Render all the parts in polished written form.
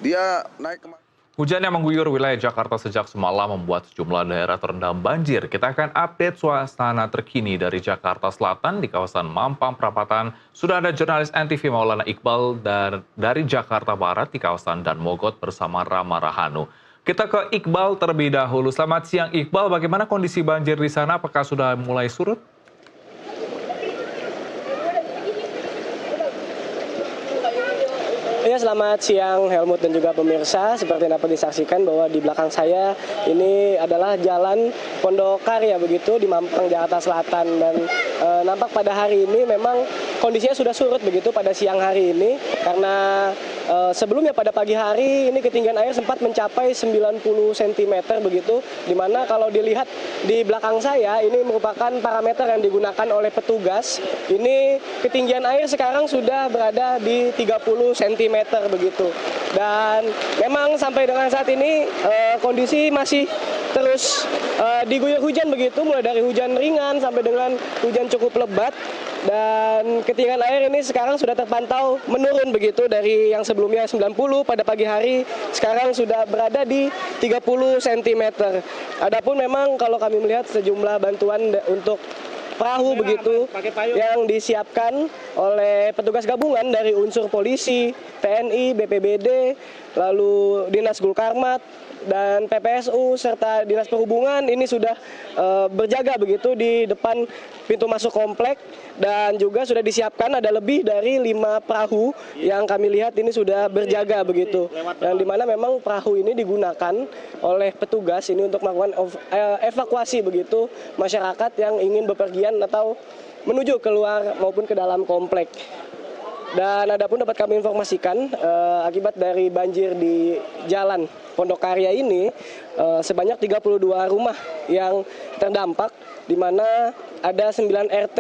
Dia naik kemana? Hujan yang mengguyur wilayah Jakarta sejak semalam membuat sejumlah daerah terendam banjir. Kita akan update suasana terkini dari Jakarta Selatan di kawasan Mampang Perapatan. Sudah ada jurnalis NTV Maulana Iqbal dari Jakarta Barat di kawasan Dan Mogot bersama Rama Rahanu. Kita ke Iqbal terlebih dahulu. Selamat siang Iqbal, bagaimana kondisi banjir di sana? Apakah sudah mulai surut? Ya, selamat siang Helmut dan juga pemirsa. Seperti yang dapat disaksikan bahwa di belakang saya ini adalah Jalan Pondokarya begitu di Mampang, Jakarta Selatan. Dan nampak pada hari ini memang kondisinya sudah surut begitu pada siang hari ini. Karena sebelumnya pada pagi hari ini ketinggian air sempat mencapai 90 cm begitu. Dimana kalau dilihat di belakang saya ini merupakan parameter yang digunakan oleh petugas. Ini ketinggian air sekarang sudah berada di 30 cm begitu. Dan memang sampai dengan saat ini kondisi masih terus diguyur hujan begitu, mulai dari hujan ringan sampai dengan hujan cukup lebat. Dan ketinggian air ini sekarang sudah terpantau menurun begitu dari yang sebelumnya 90 pada pagi hari, sekarang sudah berada di 30 cm. Adapun memang kalau kami melihat sejumlah bantuan untuk perahu begitu yang disiapkan oleh petugas gabungan dari unsur polisi, TNI, BPBD, lalu Dinas Gulkarmat, dan PPSU serta Dinas Perhubungan ini sudah berjaga begitu di depan pintu masuk komplek, dan juga sudah disiapkan ada lebih dari 5 perahu yang kami lihat ini sudah berjaga begitu. Dan di mana memang perahu ini digunakan oleh petugas ini untuk melakukan evakuasi begitu masyarakat yang ingin bepergian atau menuju keluar maupun ke dalam komplek. Dan adapun dapat kami informasikan akibat dari banjir di Jalan Pondokarya ini sebanyak 32 rumah yang terdampak, di mana ada 9 RT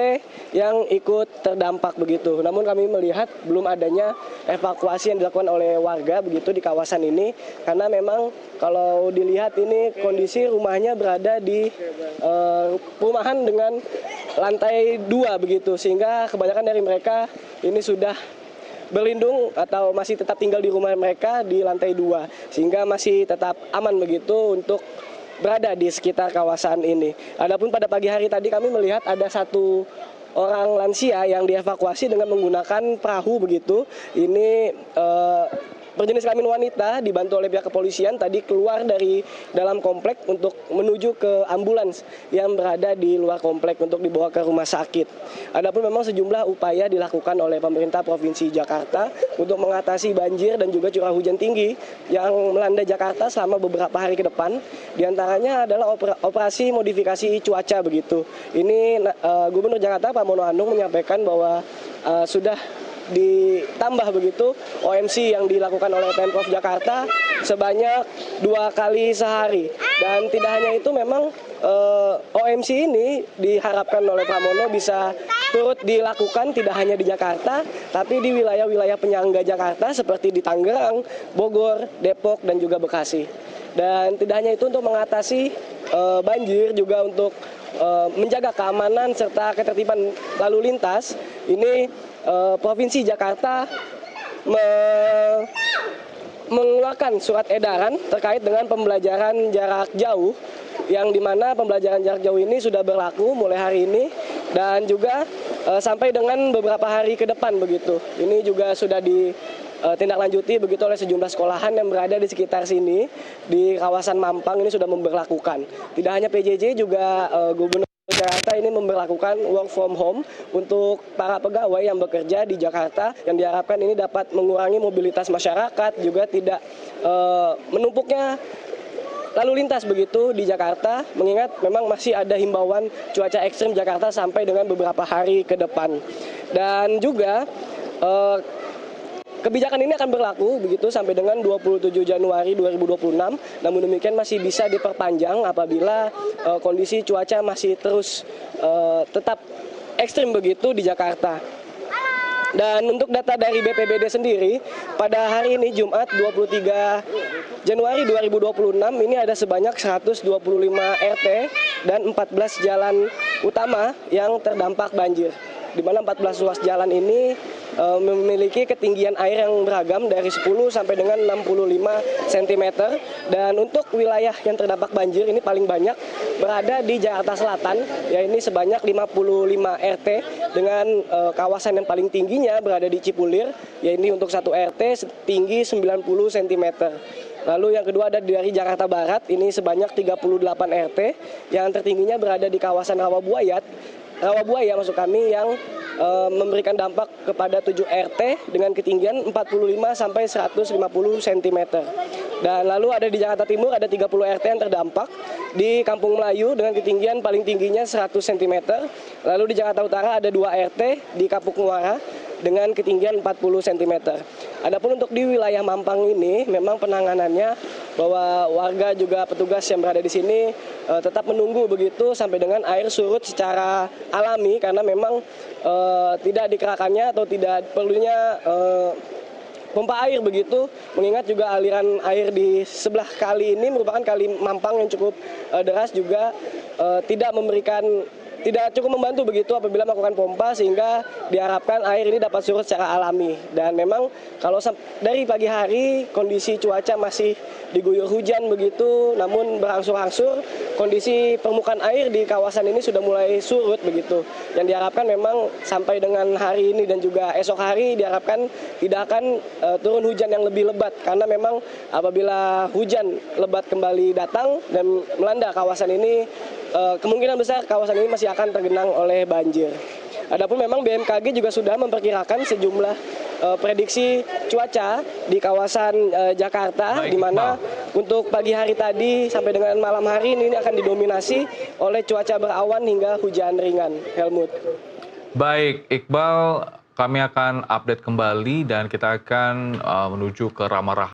yang ikut terdampak begitu. Namun kami melihat belum adanya evakuasi yang dilakukan oleh warga begitu di kawasan ini, karena memang kalau dilihat ini kondisi rumahnya berada di perumahan dengan lantai 2 begitu, sehingga kebanyakan dari mereka ini sudah berlindung atau masih tetap tinggal di rumah mereka di lantai 2, sehingga masih tetap aman begitu untuk berada di sekitar kawasan ini. Adapun pada pagi hari tadi kami melihat ada 1 orang lansia yang dievakuasi dengan menggunakan perahu begitu. Ini berjenis kelamin wanita, dibantu oleh pihak kepolisian tadi keluar dari dalam komplek untuk menuju ke ambulans yang berada di luar komplek untuk dibawa ke rumah sakit. Adapun memang sejumlah upaya dilakukan oleh pemerintah Provinsi Jakarta untuk mengatasi banjir dan juga curah hujan tinggi yang melanda Jakarta selama beberapa hari ke depan. Di antaranya adalah operasi modifikasi cuaca begitu. Ini Gubernur Jakarta Pak Mono Anung menyampaikan bahwa sudah ditambah begitu OMC yang dilakukan oleh Pemprov Jakarta sebanyak 2 kali sehari. Dan tidak hanya itu, memang OMC ini diharapkan oleh Pramono bisa turut dilakukan tidak hanya di Jakarta, tapi di wilayah-wilayah penyangga Jakarta seperti di Tangerang, Bogor, Depok, dan juga Bekasi. Dan tidak hanya itu, untuk mengatasi banjir, juga untuk menjaga keamanan serta ketertiban lalu lintas, ini Provinsi Jakarta mengeluarkan surat edaran terkait dengan pembelajaran jarak jauh, yang dimana pembelajaran jarak jauh ini sudah berlaku mulai hari ini dan juga sampai dengan beberapa hari ke depan begitu. Ini juga sudah ditindaklanjuti begitu oleh sejumlah sekolahan yang berada di sekitar sini di kawasan Mampang ini sudah memberlakukan. Tidak hanya PJJ, juga Gubernur Jakarta ini memberlakukan work from home untuk para pegawai yang bekerja di Jakarta, yang diharapkan ini dapat mengurangi mobilitas masyarakat, juga tidak menumpuknya lalu lintas begitu di Jakarta, mengingat memang masih ada himbauan cuaca ekstrim Jakarta sampai dengan beberapa hari ke depan. Dan juga kebijakan ini akan berlaku begitu sampai dengan 27 Januari 2026. Namun demikian masih bisa diperpanjang apabila kondisi cuaca masih terus tetap ekstrim begitu di Jakarta. Dan untuk data dari BPBD sendiri, pada hari ini Jumat 23 Januari 2026 ini ada sebanyak 125 RT dan 14 jalan utama yang terdampak banjir. di mana 14 ruas jalan ini memiliki ketinggian air yang beragam dari 10 sampai dengan 65 cm. Dan untuk wilayah yang terdampak banjir ini paling banyak berada di Jakarta Selatan, ya ini sebanyak 55 RT dengan kawasan yang paling tingginya berada di Cipulir, ya ini untuk satu RT setinggi 90 cm. Lalu yang kedua ada dari Jakarta Barat, ini sebanyak 38 RT yang tertingginya berada di kawasan Rawabuaya maksud kami, yang memberikan dampak kepada 7 RT dengan ketinggian 45 sampai 150 cm. Dan lalu ada di Jakarta Timur ada 30 RT yang terdampak di Kampung Melayu dengan ketinggian paling tingginya 100 cm. Lalu di Jakarta Utara ada 2 RT di Kapuk Muara dengan ketinggian 40 cm. Adapun untuk di wilayah Mampang ini memang penanganannya bahwa warga juga petugas yang berada di sini tetap menunggu begitu sampai dengan air surut secara alami, karena memang tidak dikerahkannya atau tidak perlunya pompa air begitu, mengingat juga aliran air di sebelah kali ini merupakan kali Mampang yang cukup deras, juga tidak cukup membantu begitu apabila melakukan pompa, sehingga diharapkan air ini dapat surut secara alami. Dan memang kalau dari pagi hari kondisi cuaca masih diguyur hujan begitu, namun berangsur-angsur kondisi permukaan air di kawasan ini sudah mulai surut begitu. Yang diharapkan memang sampai dengan hari ini dan juga esok hari diharapkan tidak akan turun hujan yang lebih lebat, karena memang apabila hujan lebat kembali datang dan melanda kawasan ini, kemungkinan besar kawasan ini masih akan tergenang oleh banjir. Adapun memang BMKG juga sudah memperkirakan sejumlah prediksi cuaca di kawasan Jakarta, di mana untuk pagi hari tadi sampai dengan malam hari ini akan didominasi oleh cuaca berawan hingga hujan ringan. Helmut. Baik, Iqbal, kami akan update kembali dan kita akan menuju ke Ramarah